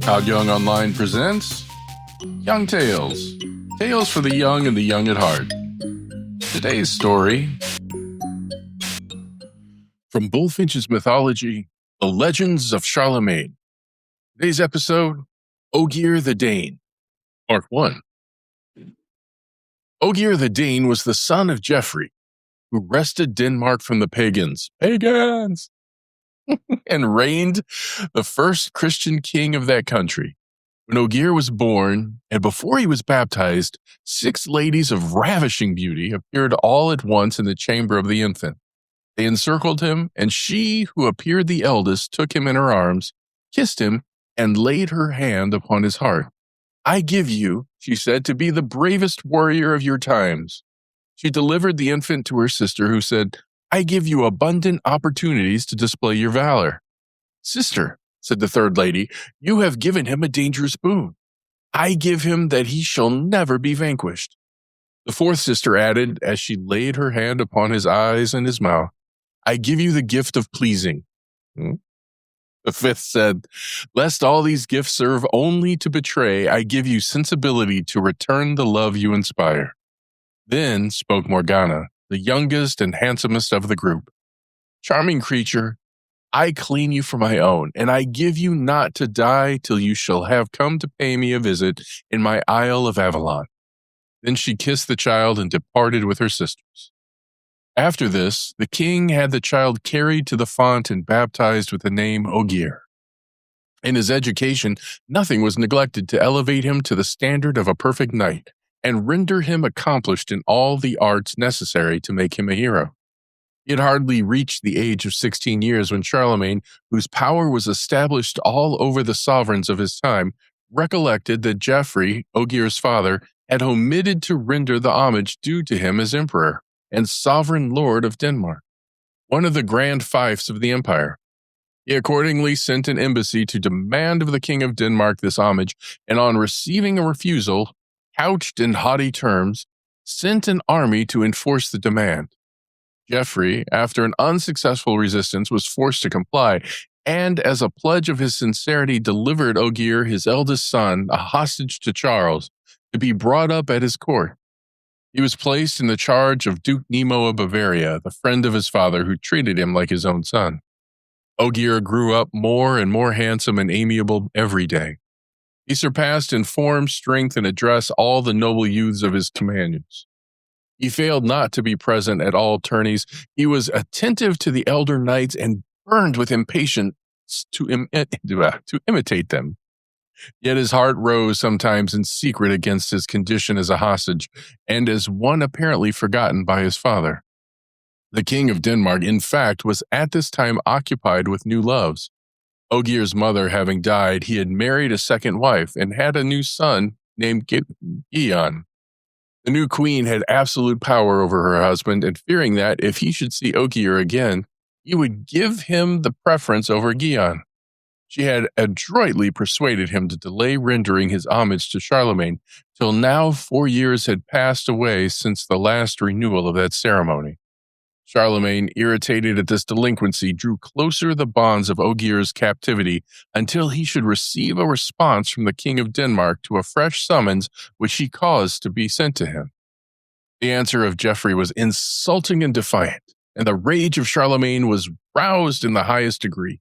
Todd Young Online presents Young Tales. Tales for the young and the young at heart. Today's story from Bulfinch's mythology, The Legends of Charlemagne. Today's episode, Ogier the Dane, Part 1. Ogier the Dane was the son of Geoffrey, who wrested Denmark from the pagans, and reigned the first Christian king of that country. When Ogier was born, and before he was baptized, 6 ladies of ravishing beauty appeared all at once in the chamber of the infant. They encircled him, and she who appeared the eldest took him in her arms, kissed him, and laid her hand upon his heart. "I give you," she said, "to be the bravest warrior of your times." She delivered the infant to her sister, who said, "I give you abundant opportunities to display your valor." "Sister," said the third lady, "you have given him a dangerous boon. I give him that he shall never be vanquished." The fourth sister added, as she laid her hand upon his eyes and his mouth, "I give you the gift of pleasing." The fifth said, "Lest all these gifts serve only to betray, I give you sensibility to return the love you inspire." Then spoke Morgana, the youngest and handsomest of the group. "Charming creature, I claim you for my own, and I give you not to die till you shall have come to pay me a visit in my Isle of Avalon." Then she kissed the child and departed with her sisters. After this, the king had the child carried to the font and baptized with the name Ogier. In his education, nothing was neglected to elevate him to the standard of a perfect knight, and render him accomplished in all the arts necessary to make him a hero. He had hardly reached the age of 16 years when Charlemagne, whose power was established all over the sovereigns of his time, recollected that Geoffrey, Ogier's father, had omitted to render the homage due to him as emperor and sovereign lord of Denmark, one of the grand fiefs of the empire. He accordingly sent an embassy to demand of the king of Denmark this homage, and on receiving a refusal, couched in haughty terms, sent an army to enforce the demand. Geoffrey, after an unsuccessful resistance, was forced to comply, and as a pledge of his sincerity delivered Ogier, his eldest son, a hostage to Charles, to be brought up at his court. He was placed in the charge of Duke Nemo of Bavaria, the friend of his father, who treated him like his own son. Ogier grew up more and more handsome and amiable every day. He surpassed in form, strength, and address all the noble youths of his companions. He failed not to be present at all tourneys. He was attentive to the elder knights and burned with impatience to imitate them. Yet his heart rose sometimes in secret against his condition as a hostage, and as one apparently forgotten by his father. The king of Denmark, in fact, was at this time occupied with new loves. Ogier's mother having died, he had married a second wife and had a new son named Gian. The new queen had absolute power over her husband, and fearing that, if he should see Ogier again, he would give him the preference over Gian. She had adroitly persuaded him to delay rendering his homage to Charlemagne, till now 4 years had passed away since the last renewal of that ceremony. Charlemagne, irritated at this delinquency, drew closer the bonds of Ogier's captivity until he should receive a response from the king of Denmark to a fresh summons which he caused to be sent to him. The answer of Geoffrey was insulting and defiant, and the rage of Charlemagne was roused in the highest degree.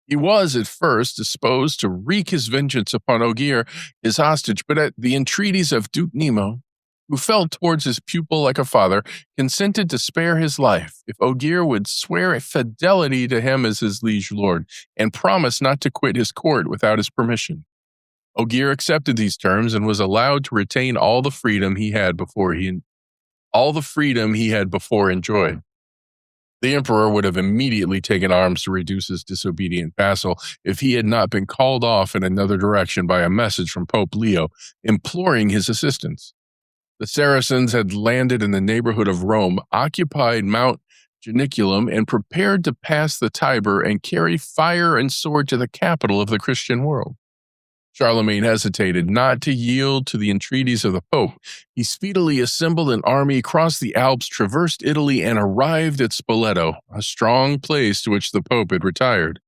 He was at first disposed to wreak his vengeance upon Ogier, his hostage, but at the entreaties of Duke Nemo, who felt towards his pupil like a father, consented to spare his life if Ogier would swear fidelity to him as his liege lord, and promise not to quit his court without his permission. Ogier accepted these terms and was allowed to retain all the freedom he had before enjoyed. The emperor would have immediately taken arms to reduce his disobedient vassal if he had not been called off in another direction by a message from Pope Leo imploring his assistance. The Saracens had landed in the neighborhood of Rome, occupied Mount Janiculum, and prepared to pass the Tiber and carry fire and sword to the capital of the Christian world. Charlemagne hesitated not to yield to the entreaties of the Pope. He speedily assembled an army, crossed the Alps, traversed Italy, and arrived at Spoleto, a strong place to which the Pope had retired.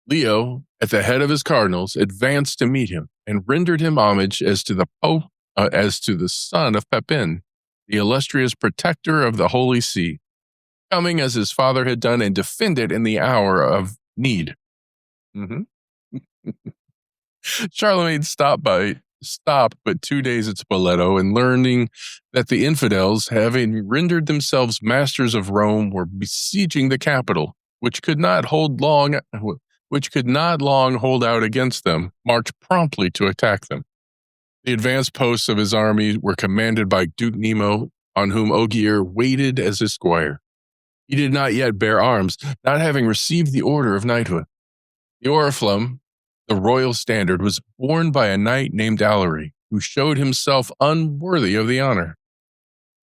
Leo, at the head of his cardinals, advanced to meet him and rendered him homage as to the Pope, as to the son of Pepin, the illustrious protector of the Holy See, coming as his father had done and defended in the hour of need. Mhm. Charlemagne stopped but 2 days at Spoleto, and learning that the infidels, having rendered themselves masters of Rome, were besieging the capital, which could not long hold out against them, marched promptly to attack them. The advanced posts of his army were commanded by Duke Nemo, on whom Ogier waited as his squire. He did not yet bear arms, not having received the order of knighthood. The oriflamme, the royal standard, was borne by a knight named Alarie, who showed himself unworthy of the honor.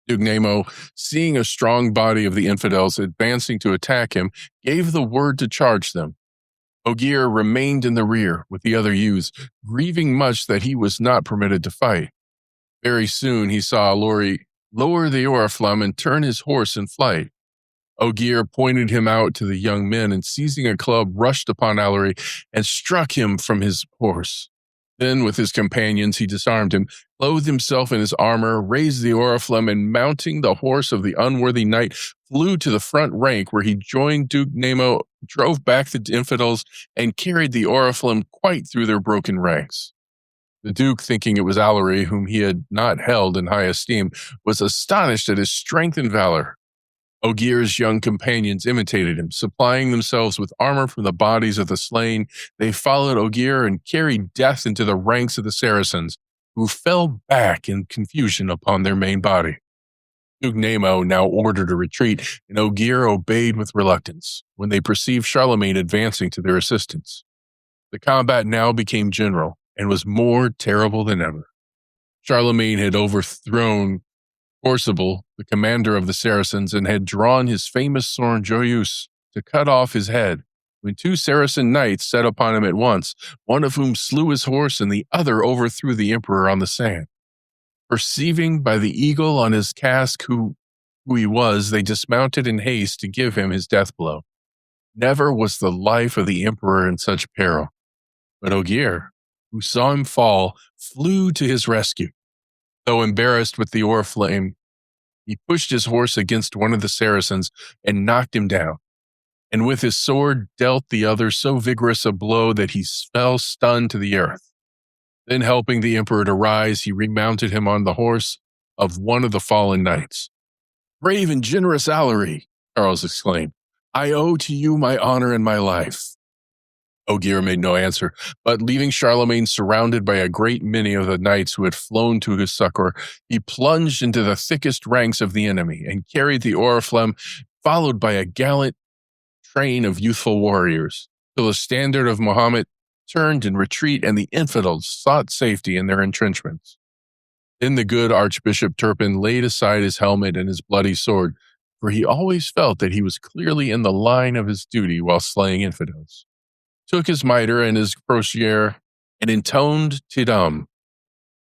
Duke Nemo, seeing a strong body of the infidels advancing to attack him, gave the word to charge them. Ogier remained in the rear with the other youths, grieving much that he was not permitted to fight. Very soon he saw Alarie lower the oriflamme and turn his horse in flight. Ogier pointed him out to the young men, and seizing a club, rushed upon Alarie and struck him from his horse. Then, with his companions, he disarmed him, clothed himself in his armor, raised the oriflamme, and mounting the horse of the unworthy knight, flew to the front rank, where he joined Duke Nemo, drove back the infidels, and carried the oriflamme quite through their broken ranks. The Duke, thinking it was Alarie, whom he had not held in high esteem, was astonished at his strength and valor. Ogier's young companions imitated him, supplying themselves with armor from the bodies of the slain. They followed Ogier and carried death into the ranks of the Saracens, who fell back in confusion upon their main body. Duke Nemo now ordered a retreat, and Ogier obeyed with reluctance when they perceived Charlemagne advancing to their assistance. The combat now became general and was more terrible than ever. Charlemagne had overthrown Forcible, the commander of the Saracens, and had drawn his famous sword Joyeuse to cut off his head, when 2 Saracen knights set upon him at once, one of whom slew his horse and the other overthrew the emperor on the sand. Perceiving by the eagle on his casque who he was, they dismounted in haste to give him his death blow. Never was the life of the emperor in such peril. But Ogier, who saw him fall, flew to his rescue. Though embarrassed with the oriflamme, he pushed his horse against one of the Saracens and knocked him down, and with his sword dealt the other so vigorous a blow that he fell stunned to the earth. Then, helping the emperor to rise, he remounted him on the horse of one of the fallen knights. "Brave and generous Alarie," Charles exclaimed, "I owe to you my honor and my life." Ogier made no answer, but leaving Charlemagne surrounded by a great many of the knights who had flown to his succor, he plunged into the thickest ranks of the enemy and carried the oriflamme, followed by a gallant train of youthful warriors, till the standard of Mohammed turned in retreat and the infidels sought safety in their entrenchments. Then the good Archbishop Turpin laid aside his helmet and his bloody sword, for he always felt that he was clearly in the line of his duty while slaying infidels, took his mitre and his crosier, and intoned Tidum.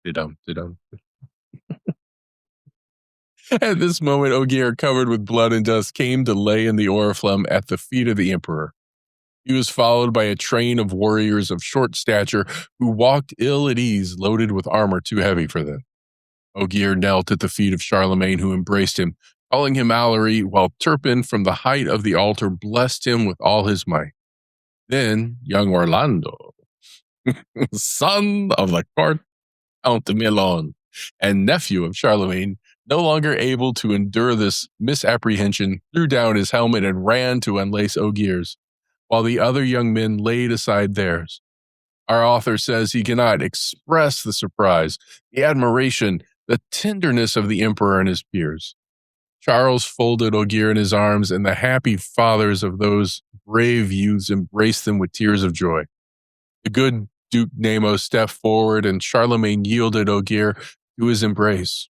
Tidum, Tidum. At this moment, Ogier, covered with blood and dust, came to lay in the oriflamme at the feet of the emperor. He was followed by a train of warriors of short stature who walked ill at ease, loaded with armor too heavy for them. Ogier knelt at the feet of Charlemagne, who embraced him, calling him Alarie, while Turpin, from the height of the altar, blessed him with all his might. Then young Orlando, son of the Count de Milan and nephew of Charlemagne, no longer able to endure this misapprehension, threw down his helmet and ran to unlace Ogier's, while the other young men laid aside theirs. Our author says he cannot express the surprise, the admiration, the tenderness of the emperor and his peers. Charles folded Ogier in his arms, and the happy fathers of those brave youths embraced them with tears of joy. The good Duke Nemo stepped forward, and Charlemagne yielded Ogier to his embrace.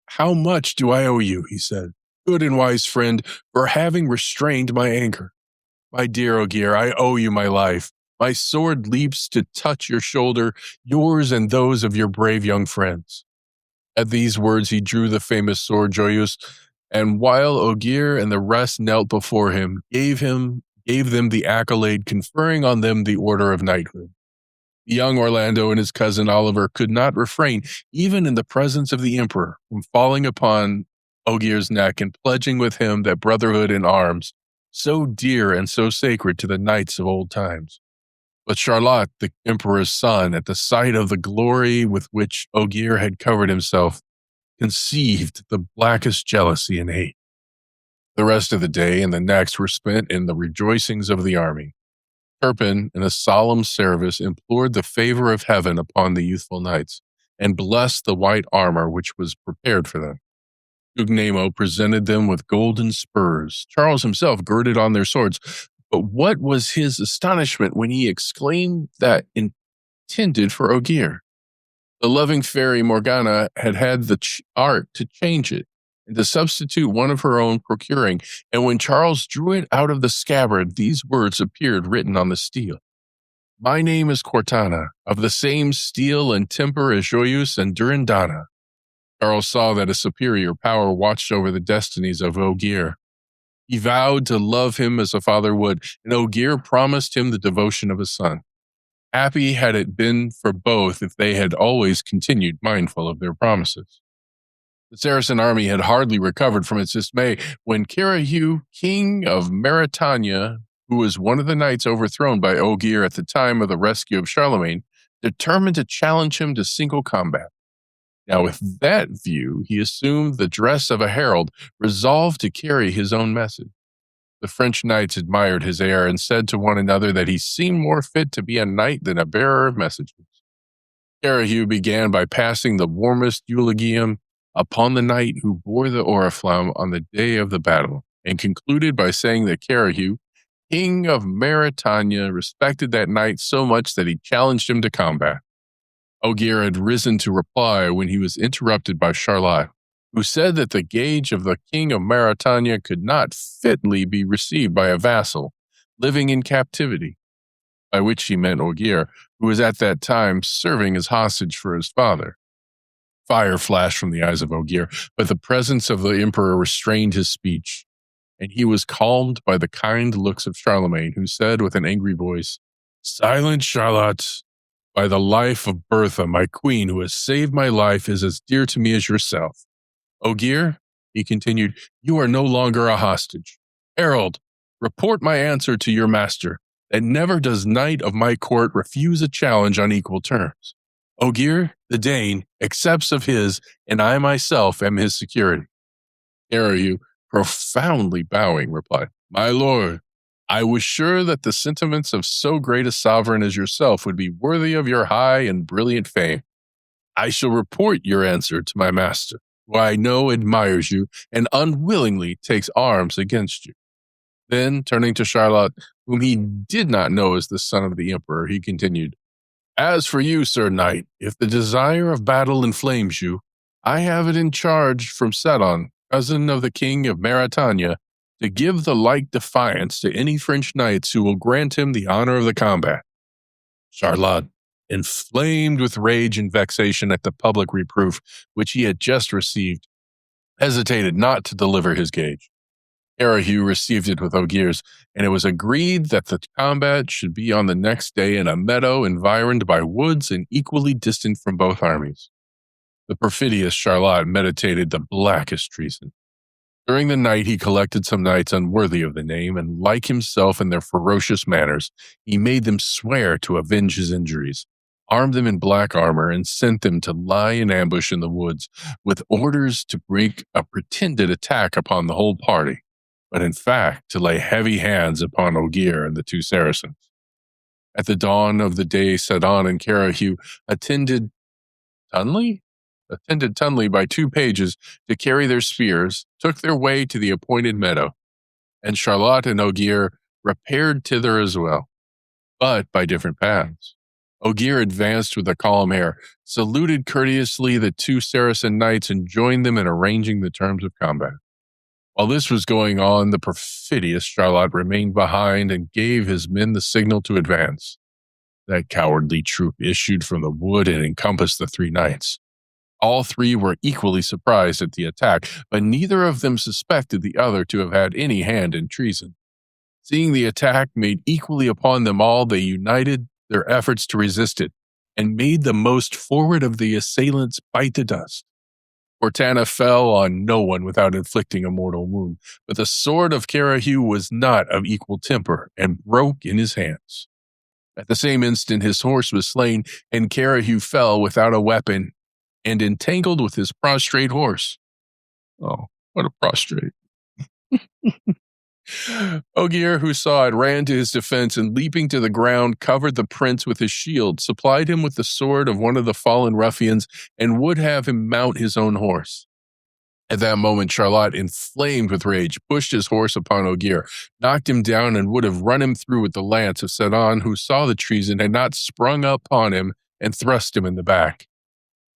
"How much do I owe you," he said, "good and wise friend, for having restrained my anger? My dear Ogier, I owe you my life. My sword leaps to touch your shoulder, yours and those of your brave young friends." At these words, he drew the famous sword Joyeuse, and while Ogier and the rest knelt before him, gave him gave them the accolade, conferring on them the order of knighthood. Young Orlando and his cousin Oliver could not refrain, even in the presence of the emperor, from falling upon Ogier's neck and pledging with him that brotherhood in arms, so dear and so sacred to the knights of old times. But Charlotte, the emperor's son, at the sight of the glory with which Ogier had covered himself, conceived the blackest jealousy and hate. The rest of the day and the next were spent in the rejoicings of the army. Turpin, in a solemn service, implored the favor of heaven upon the youthful knights, and blessed the white armor which was prepared for them. Gugnemo presented them with golden spurs. Charles himself girded on their swords. But what was his astonishment when he exclaimed that intended for Ogier? The loving fairy Morgana had the art to change it and to substitute one of her own procuring, and when Charles drew it out of the scabbard, these words appeared written on the steel. My name is Cortana, of the same steel and temper as Joyeuse and Durindana. Charles saw that a superior power watched over the destinies of Ogier. He vowed to love him as a father would, and Ogier promised him the devotion of a son. Happy had it been for both if they had always continued mindful of their promises. The Saracen army had hardly recovered from its dismay when Carahue, king of Mauritania, who was one of the knights overthrown by Ogier at the time of the rescue of Charlemagne, determined to challenge him to single combat. Now, with that view, he assumed the dress of a herald, resolved to carry his own message. The French knights admired his air and said to one another that he seemed more fit to be a knight than a bearer of messages. Carahue began by passing the warmest eulogium upon the knight who bore the oriflamme on the day of the battle, and concluded by saying that Carahue, king of Mauritania, respected that knight so much that he challenged him to combat. Ogier had risen to reply when he was interrupted by Charlotte, who said that the gage of the king of Mauritania could not fitly be received by a vassal living in captivity, by which she meant Ogier, who was at that time serving as hostage for his father. Fire flashed from the eyes of Ogier, but the presence of the emperor restrained his speech, and he was calmed by the kind looks of Charlemagne, who said with an angry voice, Silence, Charlotte. By the life of Bertha, my queen, who has saved my life, is as dear to me as yourself. Ogier, he continued, you are no longer a hostage. Herald, report my answer to your master, that never does knight of my court refuse a challenge on equal terms. Ogier the Dane accepts of his, and I myself am his security. Carahue, profoundly bowing, replied, My lord, I was sure that the sentiments of so great a sovereign as yourself would be worthy of your high and brilliant fame. I shall report your answer to my master, who I know admires you and unwillingly takes arms against you. Then, turning to Charlotte, whom he did not know as the son of the emperor, he continued, As for you, sir knight, if the desire of battle inflames you, I have it in charge from Sedon, cousin of the king of Mauritania, to give the like defiance to any French knights who will grant him the honor of the combat. Charlotte, inflamed with rage and vexation at the public reproof which he had just received, hesitated not to deliver his gage. Carahue received it with Ogier's, and it was agreed that the combat should be on the next day in a meadow environed by woods and equally distant from both armies. The perfidious Charlotte meditated the blackest treason. During the night he collected some knights unworthy of the name, and like himself in their ferocious manners, he made them swear to avenge his injuries, armed them in black armor, and sent them to lie in ambush in the woods, with orders to break a pretended attack upon the whole party, but in fact to lay heavy hands upon Ogier and the two Saracens. At the dawn of the day, Sedon and Carahue attended Tunley by two pages to carry their spears, took their way to the appointed meadow, and Charlotte and Ogier repaired thither as well, but by different paths. Ogier advanced with a calm air, saluted courteously the two Saracen knights, and joined them in arranging the terms of combat. While this was going on, the perfidious Charlotte remained behind and gave his men the signal to advance. That cowardly troop issued from the wood and encompassed the three knights. All three were equally surprised at the attack, but neither of them suspected the other to have had any hand in treason. Seeing the attack made equally upon them all, they united their efforts to resist it, and made the most forward of the assailants bite the dust. Cortana fell on no one without inflicting a mortal wound, but the sword of Carahu was not of equal temper, and broke in his hands. At the same instant his horse was slain, and Carahu fell without a weapon, and entangled with his prostrate horse. Oh, what a prostrate. Ogier, who saw it, ran to his defense, and leaping to the ground, covered the prince with his shield, supplied him with the sword of one of the fallen ruffians, and would have him mount his own horse. At that moment, Charlotte, inflamed with rage, pushed his horse upon Ogier, knocked him down, and would have run him through with the lance if Sedan, who saw the treason, had not sprung upon him and thrust him in the back.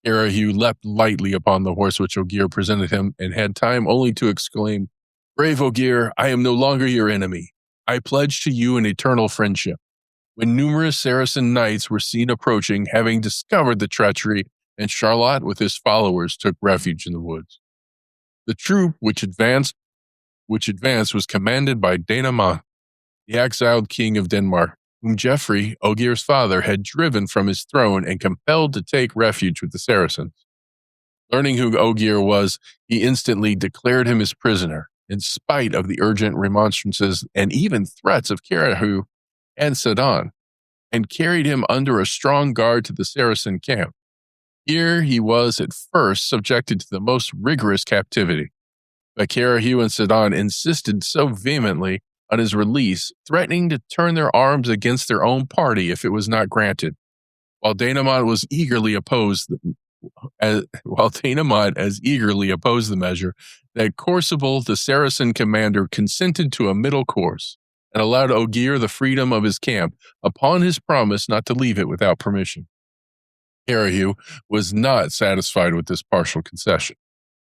Carahu leapt lightly upon the horse which Ogier presented him, and had time only to exclaim, "Brave Ogier, I am no longer your enemy. I pledge to you an eternal friendship." When numerous Saracen knights were seen approaching, having discovered the treachery, and Charlotte with his followers took refuge in the woods. The troop which advanced was commanded by Danamon, the exiled king of Denmark, whom Geoffrey, Ogier's father, had driven from his throne and compelled to take refuge with the Saracens. Learning who Ogier was, he instantly declared him his prisoner, in spite of the urgent remonstrances and even threats of Carahu and Sedan, and carried him under a strong guard to the Saracen camp. Here he was at first subjected to the most rigorous captivity, but Carahu and Sedan insisted so vehemently on his release, threatening to turn their arms against their own party if it was not granted, while Danamon as eagerly opposed the measure, that Corsible, the Saracen commander, consented to a middle course, and allowed Ogier the freedom of his camp, upon his promise not to leave it without permission. Carahu was not satisfied with this partial concession.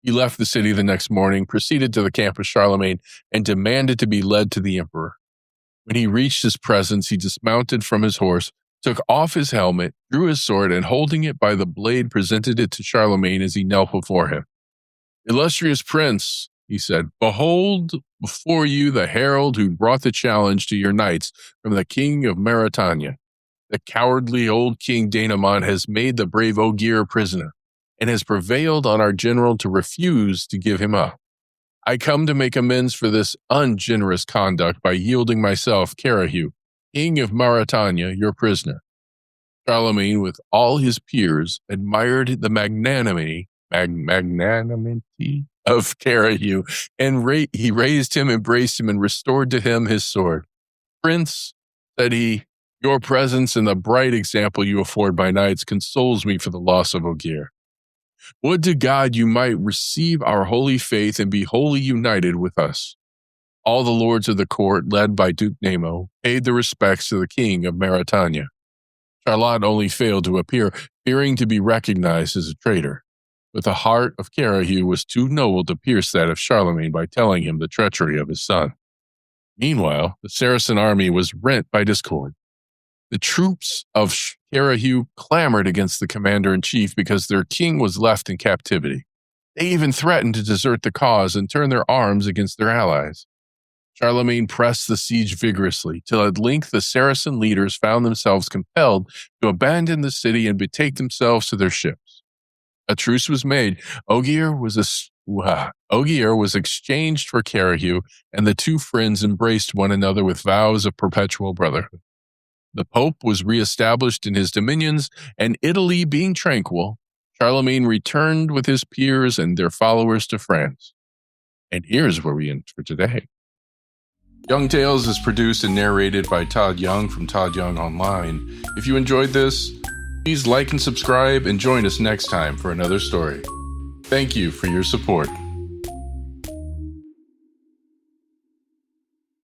He left the city the next morning, proceeded to the camp of Charlemagne, and demanded to be led to the emperor. When he reached his presence, he dismounted from his horse, took off his helmet, drew his sword, and holding it by the blade, presented it to Charlemagne as he knelt before him. "Illustrious prince," he said, "behold before you the herald who brought the challenge to your knights from the king of Mauritania. The cowardly old king Danamon has made the brave Ogier prisoner, and has prevailed on our general to refuse to give him up. I come to make amends for this ungenerous conduct by yielding myself, Carahu, king of Mauritania, your prisoner." Charlemagne, with all his peers, admired the magnanimity of Carahu, and he raised him, embraced him, and restored to him his sword. "Prince," said he, "your presence and the bright example you afford my knights consoles me for the loss of Ogier. Would to God you might receive our holy faith and be wholly united with us." All the lords of the court, led by Duke Nemo, paid their respects to the king of Mauritania. Charlotte only failed to appear, fearing to be recognized as a traitor. But the heart of Carahu was too noble to pierce that of Charlemagne by telling him the treachery of his son. Meanwhile, the Saracen army was rent by discord. The troops of Carahu clamored against the commander-in-chief because their king was left in captivity. They even threatened to desert the cause and turn their arms against their allies. Charlemagne pressed the siege vigorously, till at length the Saracen leaders found themselves compelled to abandon the city and betake themselves to their ships. A truce was made. Ogier was exchanged for Carahu, and the two friends embraced one another with vows of perpetual brotherhood. The Pope was reestablished in his dominions, and Italy being tranquil, Charlemagne returned with his peers and their followers to France. And here's where we end for today. Young Tales is produced and narrated by Todd Young from Todd Young Online. If you enjoyed this, please like and subscribe and join us next time for another story. Thank you for your support.